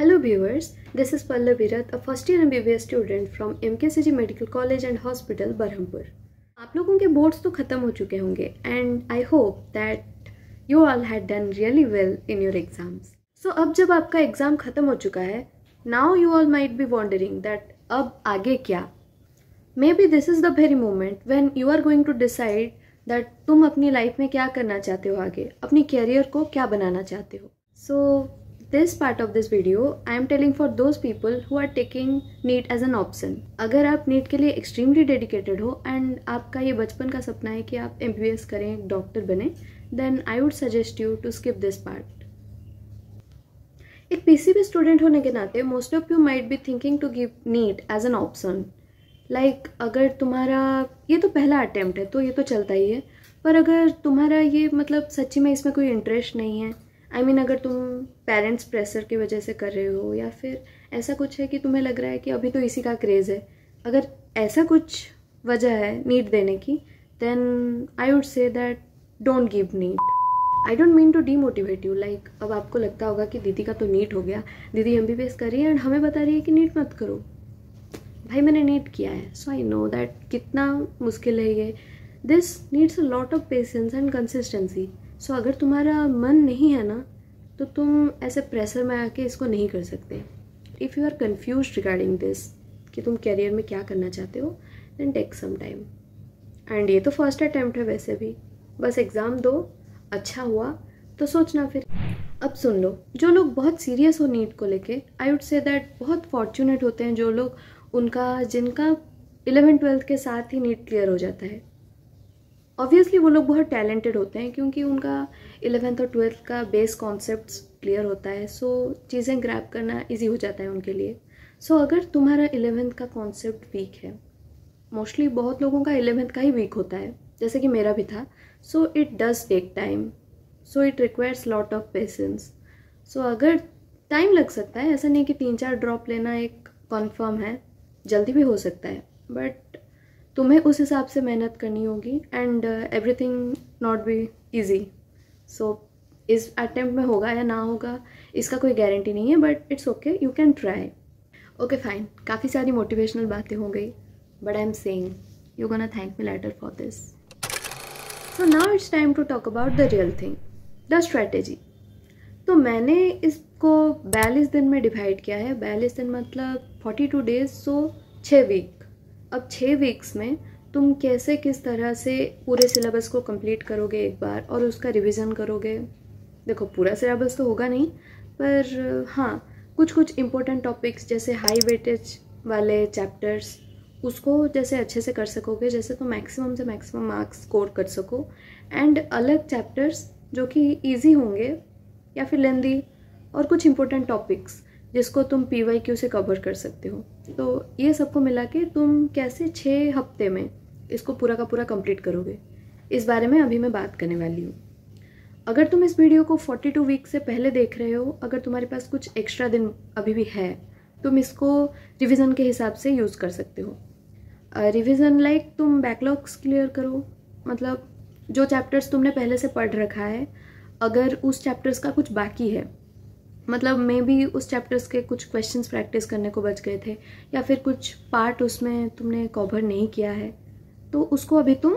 Hello viewers, this is Pallavi Rath, a first year MBBS student from MKCG Medical College and Hospital, Berhampur. आप लोगों के boards तो ख़त्म हो चुके होंगे and I hope that you all had done really well in your exams. So अब जब आपका एग्ज़ाम ख़त्म हो चुका है, now you all might be wondering that अब आगे क्या? Maybe this is the very moment when you are going to decide that तुम अपनी लाइफ में क्या करना चाहते हो आगे, अपनी कैरियर को क्या बनाना चाहते हो. So this part of this video I am telling for those people who are taking NEET as an option. अगर आप NEET के लिए extremely dedicated हो and आपका ये बचपन का सपना है कि आप MBBS करें, डॉक्टर बने, then I would suggest you to skip this part. एक PCB स्टूडेंट होने के नाते most of you might be thinking to give NEET as an option. Like अगर तुम्हारा ये तो पहला अटेम्प्ट है तो ये तो चलता ही है, पर अगर तुम्हारा ये मतलब सच्ची में इसमें कोई इंटरेस्ट नहीं है, I mean, अगर तुम पेरेंट्स प्रेशर की वजह से कर रहे हो या फिर ऐसा कुछ है कि तुम्हें लग रहा है कि अभी तो इसी का क्रेज़ है, अगर ऐसा कुछ वजह है नीट देने की, then I would say that don't give NEET. I don't mean to demotivate you. Like अब आपको लगता होगा कि दीदी का तो नीट हो गया, दीदी MBBS कर रही है एंड हमें बता रही है कि नीट मत करो. भाई मैंने नीट किया है, सो आई नो दैट कितना मुश्किल है ये. This needs a lot of patience and consistency. So अगर तुम्हारा मन नहीं है ना तो तुम ऐसे प्रेशर में आके इसको नहीं कर सकते. If you are confuse regarding this कि तुम कैरियर में क्या करना चाहते हो, then take some time. And ये तो फर्स्ट अटैम्प्ट है वैसे भी, बस एग्ज़ाम दो, अच्छा हुआ तो सोचना फिर. अब सुन लो, जो लोग बहुत सीरियस हो नीट को लेके, आई वुड से दैट बहुत फॉर्चुनेट होते हैं जो लोग जिनका 11th-12th के साथ ही नीट क्लियर हो जाता है. ऑब्वियसली वो लोग बहुत टैलेंटेड होते हैं क्योंकि उनका 11th और 12th का बेस कॉन्सेप्ट्स क्लियर होता है, सो चीज़ें ग्रैब करना इजी हो जाता है उनके लिए. सो अगर तुम्हारा 11th का कॉन्सेप्ट वीक है, मोस्टली बहुत लोगों का 11th का ही वीक होता है, जैसे कि मेरा भी था, so it does take time, so it requires lot of patience. So अगर टाइम लग सकता है, ऐसा नहीं कि 3-4 ड्रॉप लेना एक कन्फर्म है, जल्दी भी हो सकता है, बट तुम्हें उस हिसाब से मेहनत करनी होगी and everything not be easy. So इस अटेम्प्ट में होगा या ना होगा इसका कोई गारंटी नहीं है, but it's okay, you can try. Okay fine, काफ़ी सारी मोटिवेशनल बातें हो गई, but I am saying you gonna thank me later for this. So now it's time to talk about the real thing, the strategy. तो मैंने इसको 42 दिन में डिवाइड किया है. 42 दिन मतलब 42 डेज, सो 6 वीक. अब 6 वीक्स में तुम कैसे किस तरह से पूरे सिलेबस को कंप्लीट करोगे एक बार और उसका रिवीजन करोगे. देखो पूरा सिलेबस तो होगा नहीं, पर हाँ कुछ कुछ इम्पोर्टेंट टॉपिक्स जैसे हाई वेटेज वाले चैप्टर्स उसको जैसे अच्छे से कर सकोगे, जैसे तो मैक्सिमम से मैक्सिमम मार्क्स स्कोर कर सको. एंड अलग चैप्टर्स जो कि ईजी होंगे या फिर लेंदी, और कुछ इम्पोर्टेंट टॉपिक्स जिसको तुम PYQ से कवर कर सकते हो. तो ये सबको मिला के तुम कैसे 6 हफ्ते में इसको पूरा का पूरा कंप्लीट करोगे, इस बारे में अभी मैं बात करने वाली हूँ. अगर तुम इस वीडियो को 42 वीक से पहले देख रहे हो, अगर तुम्हारे पास कुछ एक्स्ट्रा दिन अभी भी है, तुम इसको रिवीजन के हिसाब से यूज़ कर सकते हो. रिवीजन लाइक तुम बैकलॉग्स क्लियर करो, मतलब जो चैप्टर्स तुमने पहले से पढ़ रखा है, अगर उस चैप्टर्स का कुछ बाकी है, मतलब मे बी उस चैप्टर्स के कुछ क्वेश्चंस प्रैक्टिस करने को बच गए थे या फिर कुछ पार्ट उसमें तुमने कवर नहीं किया है, तो उसको अभी तुम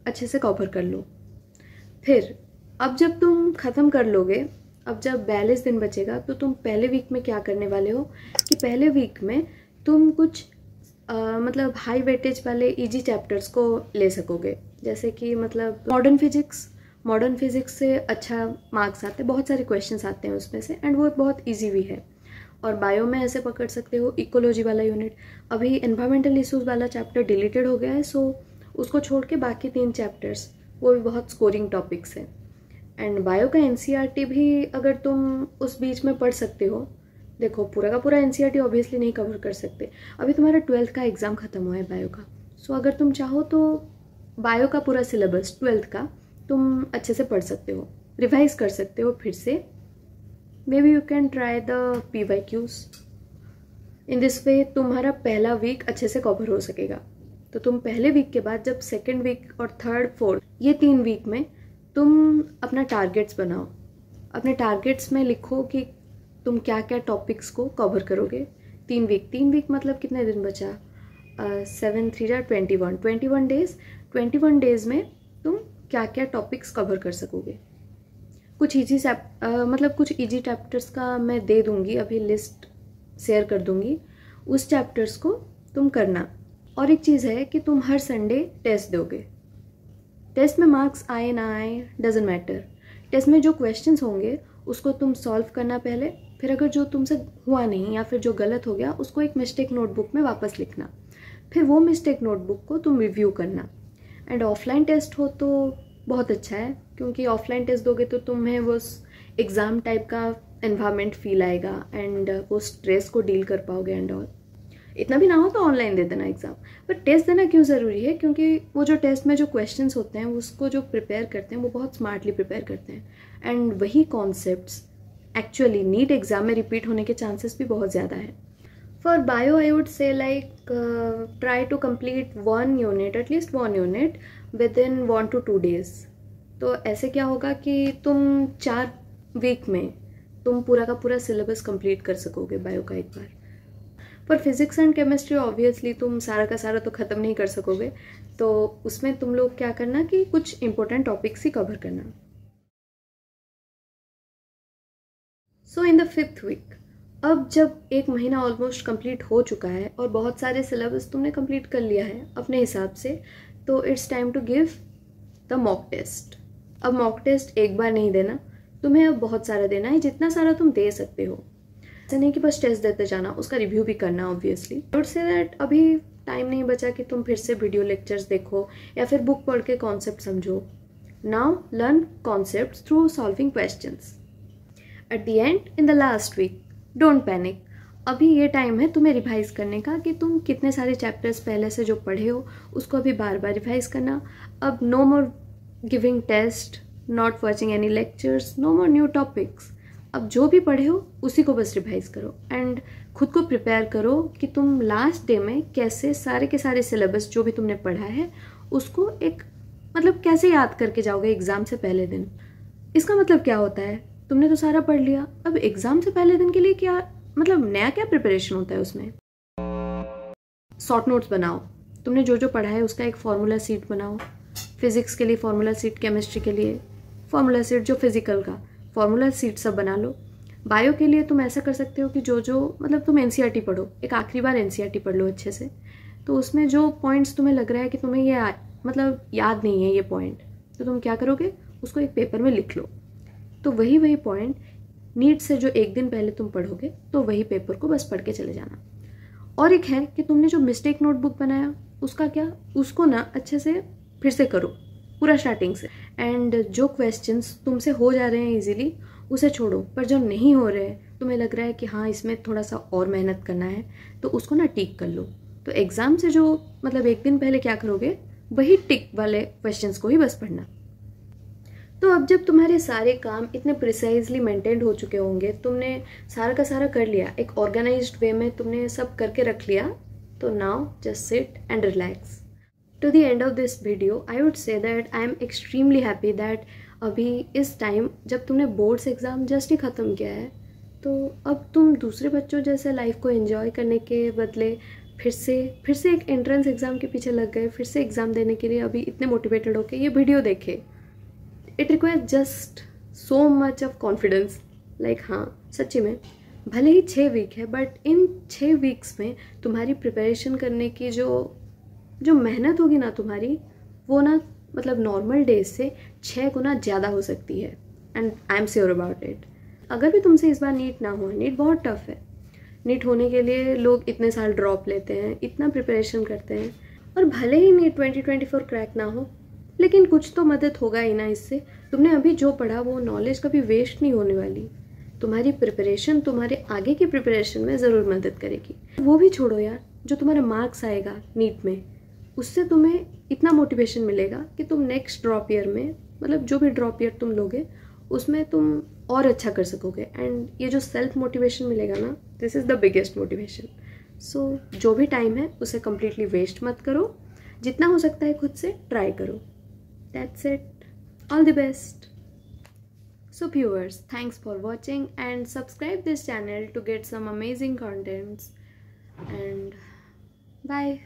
अच्छे से कवर कर लो. फिर अब जब तुम ख़त्म कर लोगे, अब जब 42 दिन बचेगा, तो तुम पहले वीक में क्या करने वाले हो कि पहले वीक में तुम कुछ मतलब हाई वेटेज वाले इजी चैप्टर्स को ले सकोगे. जैसे कि मतलब मॉडर्न फिजिक्स से अच्छा मार्क्स आते हैं, बहुत सारे क्वेश्चंस आते हैं उसमें से, एंड वो बहुत इजी भी है. और बायो में ऐसे पकड़ सकते हो इकोलॉजी वाला यूनिट. अभी एनवायरमेंटल इश्यूज वाला चैप्टर डिलीटेड हो गया है, सो उसको छोड़ के बाकी 3 चैप्टर्स वो भी बहुत स्कोरिंग टॉपिक्स हैं. एंड बायो का NCERT भी अगर तुम उस बीच में पढ़ सकते हो. देखो पूरा का पूरा NCERT ऑब्वियसली नहीं कवर कर सकते, अभी तुम्हारा 12th का एग्ज़ाम ख़त्म हुआ है बायो का. सो अगर तुम चाहो तो बायो का पूरा सिलेबस 12th का तुम अच्छे से पढ़ सकते हो, रिवाइज कर सकते हो फिर से. May be you can try the PYQs. In this way तुम्हारा पहला वीक अच्छे से कवर हो सकेगा. तो तुम पहले वीक के बाद जब 2nd वीक और 3rd 4th ये 3 वीक में तुम अपना टारगेट्स बनाओ. अपने टारगेट्स में लिखो कि तुम क्या क्या टॉपिक्स को कवर करोगे। 3 वीक मतलब कितने दिन बचा, 7 3 21 डेज। 21 डेज में तुम क्या क्या टॉपिक्स कवर कर सकोगे। कुछ ईजी चैप्टर्स का मैं दे दूँगी, अभी लिस्ट शेयर कर दूँगी, उस चैप्टर्स को तुम करना। और एक चीज़ है कि तुम हर संडे टेस्ट दोगे। टेस्ट में मार्क्स आए ना आए डजेंट मैटर। टेस्ट में जो क्वेश्चंस होंगे उसको तुम सॉल्व करना पहले, फिर अगर जो तुमसे हुआ नहीं या फिर जो गलत हो गया उसको एक मिस्टेक नोटबुक में वापस लिखना, फिर वो मिस्टेक नोटबुक को तुम रिव्यू करना। एंड ऑफलाइन टेस्ट हो तो बहुत अच्छा है, क्योंकि ऑफलाइन टेस्ट दोगे तो तुम्हें वो एग्ज़ाम टाइप का एनवायरनमेंट फील आएगा एंड वो स्ट्रेस को डील कर पाओगे एंड ऑल। इतना भी ना हो तो ऑनलाइन दे देना एग्ज़ाम, पर टेस्ट देना क्यों ज़रूरी है, क्योंकि वो जो टेस्ट में जो क्वेश्चंस होते हैं उसको जो प्रिपेयर करते हैं वो बहुत स्मार्टली प्रिपेयर करते हैं एंड वही कॉन्सेप्ट्स एक्चुअली नीट एग्ज़ाम में रिपीट होने के चांसेस भी बहुत ज़्यादा है। For bio I would say like try to complete 1 unit, at least 1 unit within 1 to 2 days। तो ऐसे क्या होगा कि तुम 4 वीक में तुम पूरा का पूरा सिलेबस कंप्लीट कर सकोगे बायो का एक बार। पर फिजिक्स एंड केमिस्ट्री ऑब्वियसली तुम सारा का सारा तो ख़त्म नहीं कर सकोगे, तो उसमें तुम लोग क्या करना कि कुछ इंपॉर्टेंट टॉपिक्स ही कवर करना। सो इन द 5th वीक, अब जब 1 महीना ऑलमोस्ट कंप्लीट हो चुका है और बहुत सारे सिलेबस तुमने कंप्लीट कर लिया है अपने हिसाब से, तो it's time to give the mock test. अब मॉक टेस्ट एक बार नहीं देना, तुम्हें अब बहुत सारा देना है, जितना सारा तुम दे सकते हो। ऐसा नहीं कि बस टेस्ट देते जाना, उसका रिव्यू भी करना obviously. I would say that अभी टाइम नहीं बचा कि तुम फिर से वीडियो लेक्चर्स देखो या फिर बुक पढ़ के कॉन्सेप्ट समझो। Now learn concepts through solving questions. At the end in the last week don't panic, अभी ये टाइम है तुम्हें रिवाइज करने का कि तुम कितने सारे चैप्टर्स पहले से जो पढ़े हो उसको अभी बार बार रिवाइज करना। अब no more giving test, not watching any lectures, no more new topics. अब जो भी पढ़े हो उसी को बस रिवाइज करो एंड खुद को प्रिपेयर करो कि तुम लास्ट डे में कैसे सारे के सारे सिलेबस जो भी तुमने पढ़ा है उसको एक कैसे याद करके जाओगे एग्ज़ाम से पहले दिन। इसका मतलब क्या होता है, तुमने तो सारा पढ़ लिया, अब एग्ज़ाम से पहले दिन के लिए क्या नया क्या प्रिपरेशन होता है उसमें। शॉर्ट नोट्स बनाओ, तुमने जो जो पढ़ा है उसका एक फॉर्मूला शीट बनाओ। फिजिक्स के लिए फॉर्मूला शीट, केमिस्ट्री के लिए फॉर्मूला शीट, जो फिजिकल का फॉर्मूला शीट सब बना लो। बायो के लिए तुम ऐसा कर सकते हो कि जो तुम एनसीईआरटी पढ़ो, एक आखिरी बार एनसीईआरटी पढ़ लो अच्छे से, तो उसमें जो पॉइंट्स तुम्हें लग रहा है कि तुम्हें ये याद नहीं है ये पॉइंट, तो तुम क्या करोगे, उसको एक पेपर में लिख लो। तो वही पॉइंट नीट से जो एक दिन पहले तुम पढ़ोगे तो वही पेपर को बस पढ़ के चले जाना। और एक है कि तुमने जो मिस्टेक नोटबुक बनाया उसका क्या, उसको ना अच्छे से फिर से करो पूरा स्टार्टिंग से, एंड जो क्वेश्चंस तुमसे हो जा रहे हैं इजीली उसे छोड़ो, पर जो नहीं हो रहे हैं तुम्हें लग रहा है कि हाँ इसमें थोड़ा सा और मेहनत करना है, तो उसको ना टिक कर लो। तो एग्ज़ाम से जो एक दिन पहले क्या करोगे वही टिक वाले क्वेश्चंस को ही बस पढ़ना। तो अब जब तुम्हारे सारे काम इतने प्रिसाइजली मेंटेन्ड हो चुके होंगे, तुमने सारा का सारा कर लिया, एक ऑर्गेनाइज्ड वे में तुमने सब करके रख लिया, तो now just sit and relax. To the end of this video, I would say that I am extremely happy that अभी इस टाइम जब तुमने बोर्ड्स एग्ज़ाम जस्ट ही ख़त्म किया है, तो अब तुम दूसरे बच्चों जैसे लाइफ को एंजॉय करने के बदले फिर से एक एंट्रेंस एग्ज़ाम के पीछे लग गए, फिर से एग्ज़ाम देने के लिए अभी इतने मोटिवेटेड होके ये वीडियो देखे। It requires just so much of confidence. हाँ सच्ची में भले ही 6 वीक है, बट इन 6 वीक्स में तुम्हारी प्रिपरेशन करने की जो मेहनत होगी ना तुम्हारी, वो ना नॉर्मल डेज से 6 गुना ज़्यादा हो सकती है, and I am sure about it. अगर भी तुमसे इस बार नीट ना हो, नीट बहुत टफ है, नीट होने के लिए लोग इतने साल ड्रॉप लेते हैं, इतना प्रिपरेशन करते हैं, और भले ही नीट 2024 क्रैक ना हो, लेकिन कुछ तो मदद होगा ही ना इससे। तुमने अभी जो पढ़ा वो नॉलेज कभी वेस्ट नहीं होने वाली, तुम्हारी प्रिपरेशन तुम्हारे आगे की प्रिपरेशन में ज़रूर मदद करेगी। वो भी छोड़ो यार, जो तुम्हारा मार्क्स आएगा नीट में, उससे तुम्हें इतना मोटिवेशन मिलेगा कि तुम नेक्स्ट ड्रॉप ईयर में जो भी ड्रॉप ईयर तुम लोगे उसमें तुम और अच्छा कर सकोगे, एंड ये जो सेल्फ मोटिवेशन मिलेगा ना, this is the biggest motivation. So जो भी टाइम है उसे कम्प्लीटली वेस्ट मत करो, जितना हो सकता है खुद से ट्राई करो। That's it, all the best. So viewers, thanks for watching and subscribe this channel to get some amazing contents, and bye.